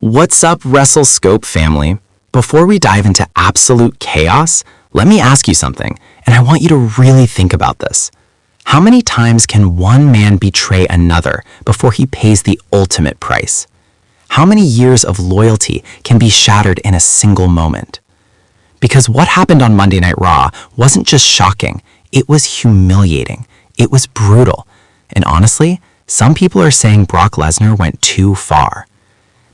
What's up, Wrestle Scope family? Before we dive into absolute chaos, let me ask you something, and I want you to really think about this. How many times can one man betray another before he pays the ultimate price? How many years of loyalty can be shattered in a single moment? Because what happened on Monday Night Raw wasn't just shocking, it was humiliating. It was brutal. And honestly, some people are saying Brock Lesnar went too far.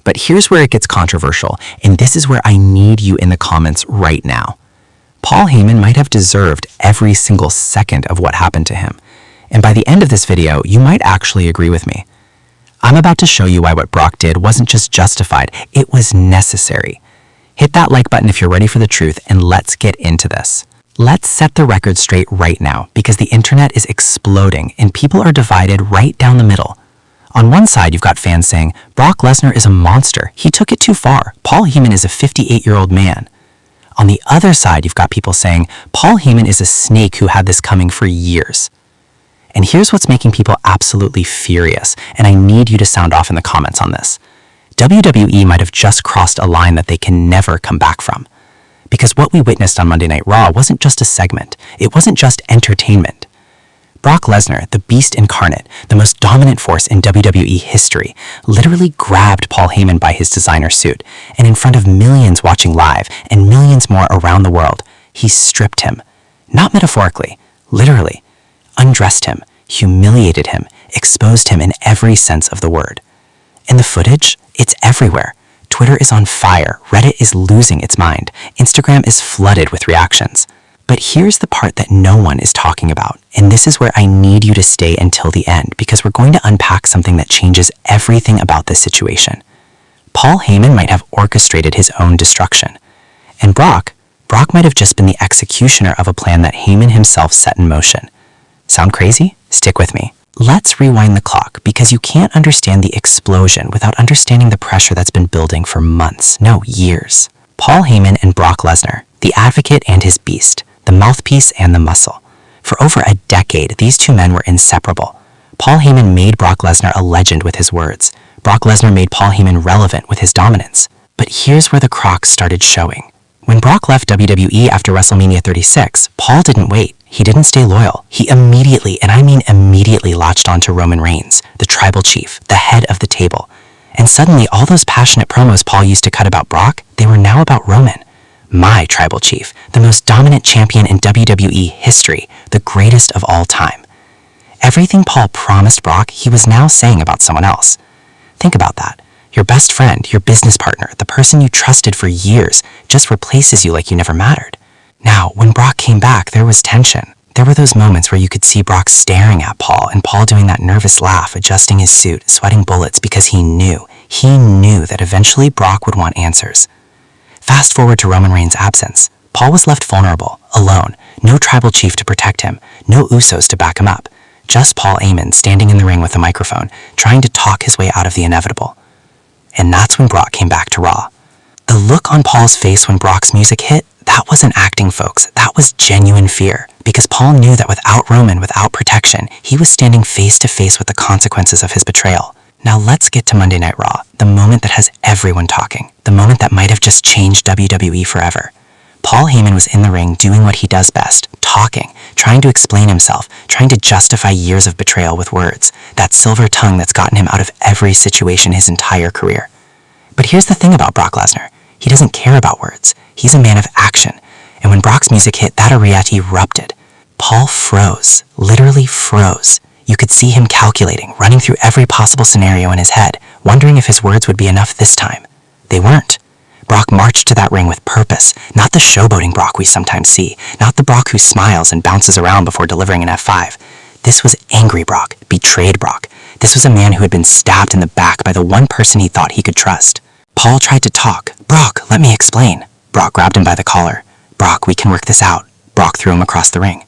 But here's where it gets controversial, and this is where I need you in the comments right now. Paul Heyman might have deserved every single second of what happened to him. And by the end of this video, you might actually agree with me. I'm about to show you why what Brock did wasn't just justified, it was necessary. Hit that like button if you're ready for the truth, and let's get into this. Let's set the record straight right now, because the internet is exploding and people are divided right down the middle. On one side, you've got fans saying, Brock Lesnar is a monster. He took it too far. Paul Heyman is a 58-year-old man. On the other side, you've got people saying, Paul Heyman is a snake who had this coming for years. And here's what's making people absolutely furious, and I need you to sound off in the comments on this. WWE might have just crossed a line that they can never come back from. Because what we witnessed on Monday Night Raw wasn't just a segment. It wasn't just entertainment. Brock Lesnar, the beast incarnate, the most dominant force in WWE history, literally grabbed Paul Heyman by his designer suit, and in front of millions watching live and millions more around the world, he stripped him. Not metaphorically, literally. Undressed him, humiliated him, exposed him in every sense of the word. And the footage? It's everywhere. Twitter is on fire, Reddit is losing its mind, Instagram is flooded with reactions. But here's the part that no one is talking about, and this is where I need you to stay until the end, because we're going to unpack something that changes everything about this situation. Paul Heyman might have orchestrated his own destruction. And Brock might have just been the executioner of a plan that Heyman himself set in motion. Sound crazy? Stick with me. Let's rewind the clock, because you can't understand the explosion without understanding the pressure that's been building for months, no, years. Paul Heyman and Brock Lesnar, the advocate and his beast, the mouthpiece and the muscle. For over a decade, these two men were inseparable. Paul Heyman made Brock Lesnar a legend with his words. Brock Lesnar made Paul Heyman relevant with his dominance. But here's where the crock started showing. When Brock left WWE after WrestleMania 36, Paul didn't wait. He didn't stay loyal. He immediately, and I mean immediately, latched onto Roman Reigns, the tribal chief, the head of the table. And suddenly, all those passionate promos Paul used to cut about Brock, they were now about Roman. My tribal chief, the most dominant champion in WWE history, the greatest of all time. Everything Paul promised Brock, he was now saying about someone else. Think about that. Your best friend, your business partner, the person you trusted for years, just replaces you like you never mattered. Now, when Brock came back, there was tension. There were those moments where you could see Brock staring at Paul, and Paul doing that nervous laugh, adjusting his suit, sweating bullets, because he knew that eventually Brock would want answers. Fast forward to Roman Reigns' absence. Paul was left vulnerable, alone, no tribal chief to protect him, no Usos to back him up, just Paul Heyman standing in the ring with a microphone, trying to talk his way out of the inevitable. And that's when Brock came back to Raw. The look on Paul's face when Brock's music hit, that wasn't acting, folks, that was genuine fear, because Paul knew that without Roman, without protection, he was standing face to face with the consequences of his betrayal. Now let's get to Monday Night Raw, the moment that has everyone talking, the moment that might have just changed WWE forever. Paul Heyman was in the ring doing what he does best, talking, trying to explain himself, trying to justify years of betrayal with words, that silver tongue that's gotten him out of every situation his entire career. But here's the thing about Brock Lesnar. He doesn't care about words. He's a man of action. And when Brock's music hit, that arena erupted. Paul froze, literally froze. You could see him calculating, running through every possible scenario in his head, wondering if his words would be enough this time. They weren't. Brock marched to that ring with purpose, not the showboating Brock we sometimes see, not the Brock who smiles and bounces around before delivering an F5. This was angry Brock, betrayed Brock. This was a man who had been stabbed in the back by the one person he thought he could trust. Paul tried to talk. Brock, let me explain. Brock grabbed him by the collar. Brock, we can work this out. Brock threw him across the ring.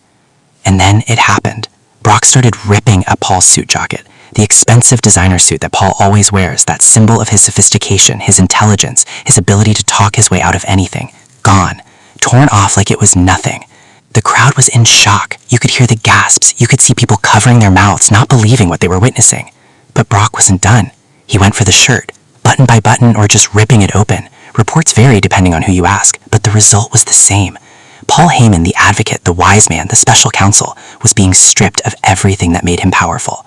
And then it happened. Brock started ripping at Paul's suit jacket, the expensive designer suit that Paul always wears, that symbol of his sophistication, his intelligence, his ability to talk his way out of anything. Gone. Torn off like it was nothing. The crowd was in shock. You could hear the gasps. You could see people covering their mouths, not believing what they were witnessing. But Brock wasn't done. He went for the shirt. button by button, or just ripping it open. Reports vary depending on who you ask, but the result was the same. Paul Heyman, the advocate, the wise man, the special counsel, was being stripped of everything that made him powerful.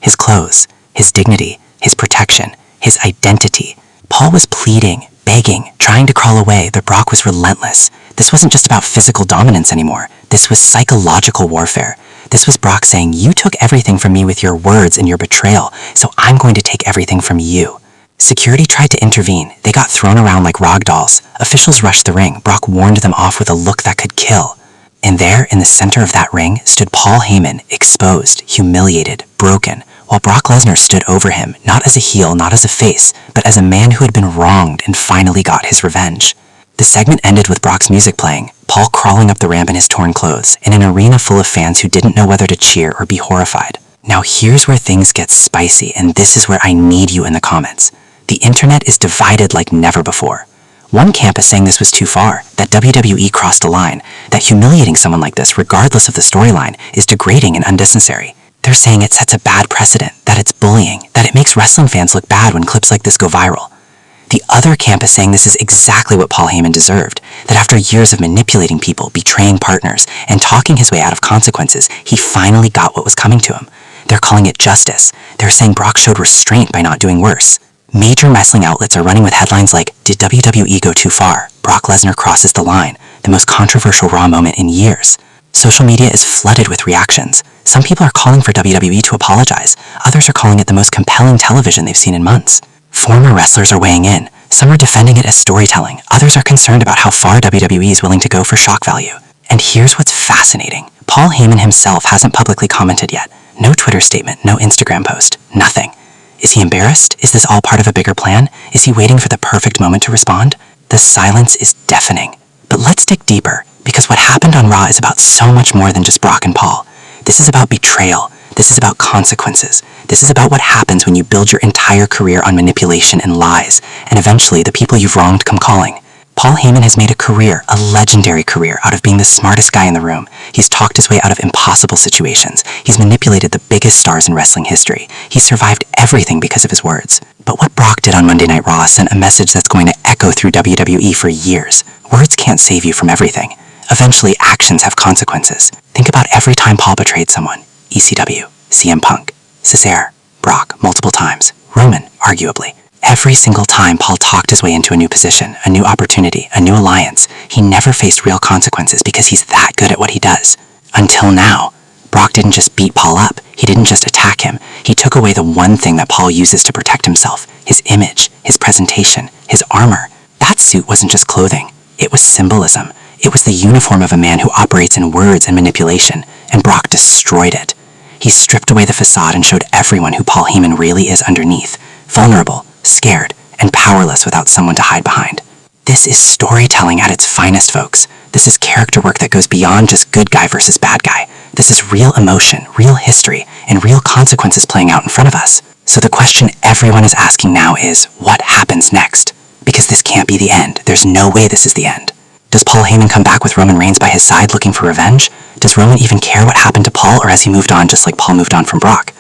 His clothes, his dignity, his protection, his identity. Paul was pleading, begging, trying to crawl away, but Brock was relentless. This wasn't just about physical dominance anymore. This was psychological warfare. This was Brock saying, you took everything from me with your words and your betrayal, so I'm going to take everything from you. Security tried to intervene. They got thrown around like rag dolls. Officials rushed the ring. Brock warned them off with a look that could kill. And there, in the center of that ring, stood Paul Heyman, exposed, humiliated, broken, while Brock Lesnar stood over him, not as a heel, not as a face, but as a man who had been wronged and finally got his revenge. The segment ended with Brock's music playing, Paul crawling up the ramp in his torn clothes, in an arena full of fans who didn't know whether to cheer or be horrified. Now here's where things get spicy, and this is where I need you in the comments. The internet is divided like never before. One camp is saying this was too far, that WWE crossed a line, that humiliating someone like this, regardless of the storyline, is degrading and unnecessary. They're saying it sets a bad precedent, that it's bullying, that it makes wrestling fans look bad when clips like this go viral. The other camp is saying this is exactly what Paul Heyman deserved, that after years of manipulating people, betraying partners, and talking his way out of consequences, he finally got what was coming to him. They're calling it justice. They're saying Brock showed restraint by not doing worse. Major wrestling outlets are running with headlines like, did WWE go too far? Brock Lesnar crosses the line, the most controversial Raw moment in years. Social media is flooded with reactions. Some people are calling for WWE to apologize. Others are calling it the most compelling television they've seen in months. Former wrestlers are weighing in. Some are defending it as storytelling. Others are concerned about how far WWE is willing to go for shock value. And here's what's fascinating. Paul Heyman himself hasn't publicly commented yet. No Twitter statement, no Instagram post, nothing. Is he embarrassed? Is this all part of a bigger plan? Is he waiting for the perfect moment to respond? The silence is deafening. But let's dig deeper, because what happened on Raw is about so much more than just Brock and Paul. This is about betrayal. This is about consequences. This is about what happens when you build your entire career on manipulation and lies, and eventually the people you've wronged come calling. Paul Heyman has made a career, a legendary career, out of being the smartest guy in the room. He's talked his way out of impossible situations. He's manipulated the biggest stars in wrestling history. He's survived everything because of his words. But what Brock did on Monday Night Raw sent a message that's going to echo through WWE for years. Words can't save you from everything. Eventually, actions have consequences. Think about every time Paul betrayed someone. ECW, CM Punk, Cesaro, Brock, multiple times, Roman, arguably. Every single time Paul talked his way into a new position, a new opportunity, a new alliance, he never faced real consequences because he's that good at what he does. Until now. Brock didn't just beat Paul up. He didn't just attack him. He took away the one thing that Paul uses to protect himself, his image, his presentation, his armor. That suit wasn't just clothing. It was symbolism. It was the uniform of a man who operates in words and manipulation, and Brock destroyed it. He stripped away the facade and showed everyone who Paul Heyman really is underneath, vulnerable, scared, and powerless without someone to hide behind. This is storytelling at its finest, folks. This is character work that goes beyond just good guy versus bad guy. This is real emotion, real history, and real consequences playing out in front of us. So the question everyone is asking now is, what happens next? Because this can't be the end. There's no way this is the end. Does Paul Heyman come back with Roman Reigns by his side looking for revenge? Does Roman even care what happened to Paul, or has he moved on just like Paul moved on from Brock?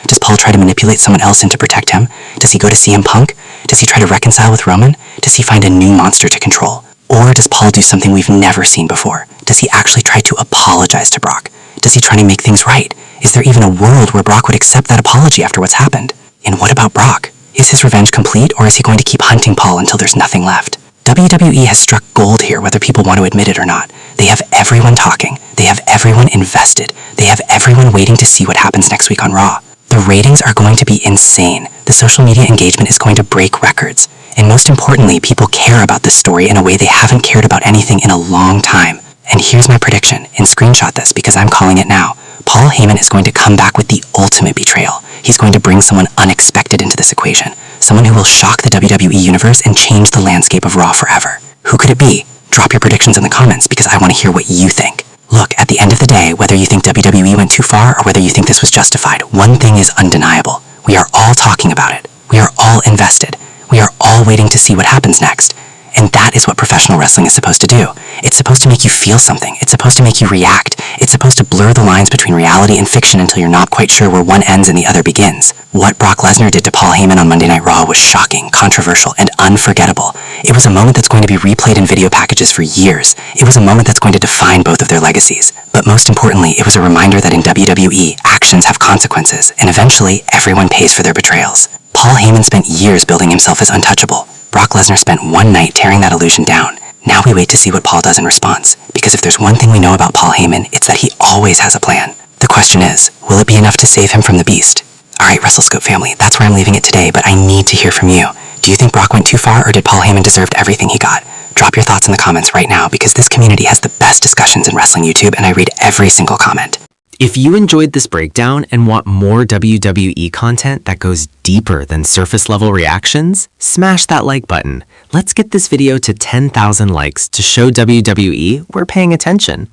Does Paul try to manipulate someone else in to protect him? Does he go to CM Punk? Does he try to reconcile with Roman? Does he find a new monster to control? Or does Paul do something we've never seen before? Does he actually try to apologize to Brock? Does he try to make things right? Is there even a world where Brock would accept that apology after what's happened? And what about Brock? Is his revenge complete, or is he going to keep hunting Paul until there's nothing left? WWE has struck gold here, whether people want to admit it or not. They have everyone talking. They have everyone invested. They have everyone waiting to see what happens next week on Raw. The ratings are going to be insane. The social media engagement is going to break records. And most importantly, people care about this story in a way they haven't cared about anything in a long time. And here's my prediction, and screenshot this because I'm calling it now. Paul Heyman is going to come back with the ultimate betrayal. He's going to bring someone unexpected into this equation. Someone who will shock the WWE universe and change the landscape of Raw forever. Who could it be? Drop your predictions in the comments because I want to hear what you think. Look, at the end of the day, whether you think WWE went too far or whether you think this was justified, one thing is undeniable. We are all talking about it. We are all invested. We are all waiting to see what happens next. And that is what professional wrestling is supposed to do. It's supposed to make you feel something. It's supposed to make you react. It's supposed to blur the lines between reality and fiction until you're not quite sure where one ends and the other begins. What Brock Lesnar did to Paul Heyman on Monday Night Raw was shocking, controversial, and unforgettable. It was a moment that's going to be replayed in video packages for years. It was a moment that's going to define both of their legacies. But most importantly, it was a reminder that in WWE, actions have consequences, and eventually, everyone pays for their betrayals. Paul Heyman spent years building himself as untouchable. Brock Lesnar spent one night tearing that illusion down. Now we wait to see what Paul does in response, because if there's one thing we know about Paul Heyman, it's that he always has a plan. The question is, will it be enough to save him from the beast? Alright, Wrestle Scope family, that's where I'm leaving it today, but I need to hear from you. Do you think Brock went too far, or did Paul Heyman deserve everything he got? Drop your thoughts in the comments right now, because this community has the best discussions in wrestling YouTube, and I read every single comment. If you enjoyed this breakdown and want more WWE content that goes deeper than surface level reactions, smash that like button. Let's get this video to 10,000 likes to show WWE we're paying attention.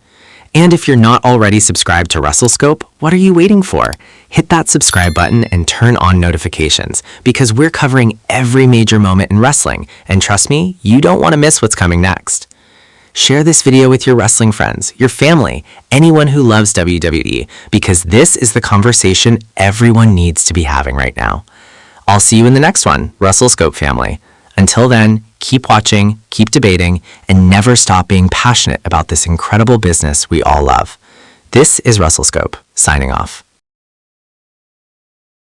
And if you're not already subscribed to Wrestle Scope, what are you waiting for? Hit that subscribe button and turn on notifications, because we're covering every major moment in wrestling, and trust me, you don't want to miss what's coming next. Share this video with your wrestling friends, your family, anyone who loves WWE, because this is the conversation everyone needs to be having right now. I'll see you in the next one, Wrestle Scope family. Until then, keep watching, keep debating, and never stop being passionate about this incredible business we all love. This is Wrestle Scope, signing off.